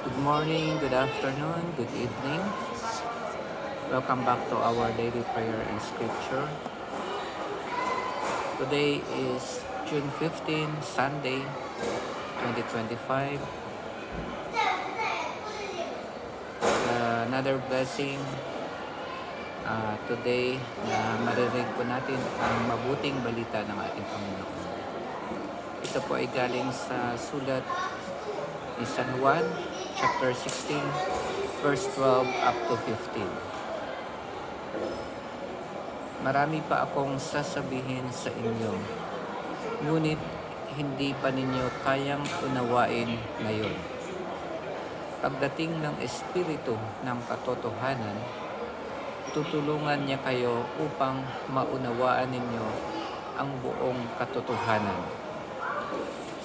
Good morning, good afternoon, good evening. Welcome back to our daily prayer and scripture. Today is June 15, Sunday, 2025. Another blessing today na maririnig po natin ang mabuting balita ng ating Panginoon. Ito po ay galing sa sulat ni San Juan, chapter 16, verse 12 up to 15. Marami pa akong sasabihin sa inyo, ngunit hindi pa ninyo kayang unawain ngayon. Pagdating ng Espiritu ng Katotohanan, tutulungan niya kayo upang maunawaan ninyo ang buong katotohanan.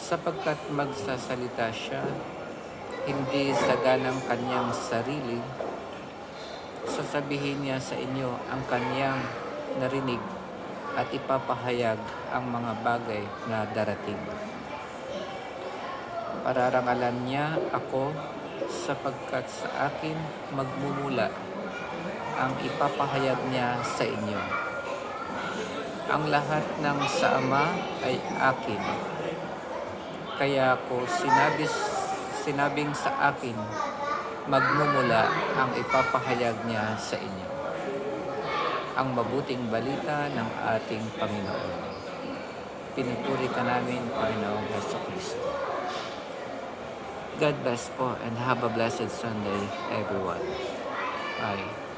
Sapagkat magsasalita siya, hindi sa ganang kanyang sarili, sasabihin niya sa inyo ang kanyang narinig at ipapahayag ang mga bagay na darating. Pararangalan niya ako sapagkat sa akin magmumula ang ipapahayag niya sa inyo. Ang lahat ng sa Ama ay akin. Kaya ko sinabing sa akin magmumula ang ipapahayag niya sa inyo. Ang mabuting balita ng ating Panginoon. Pinupuri ka namin, Panginoong Jesucristo. God bless po and have a blessed Sunday, everyone. Bye.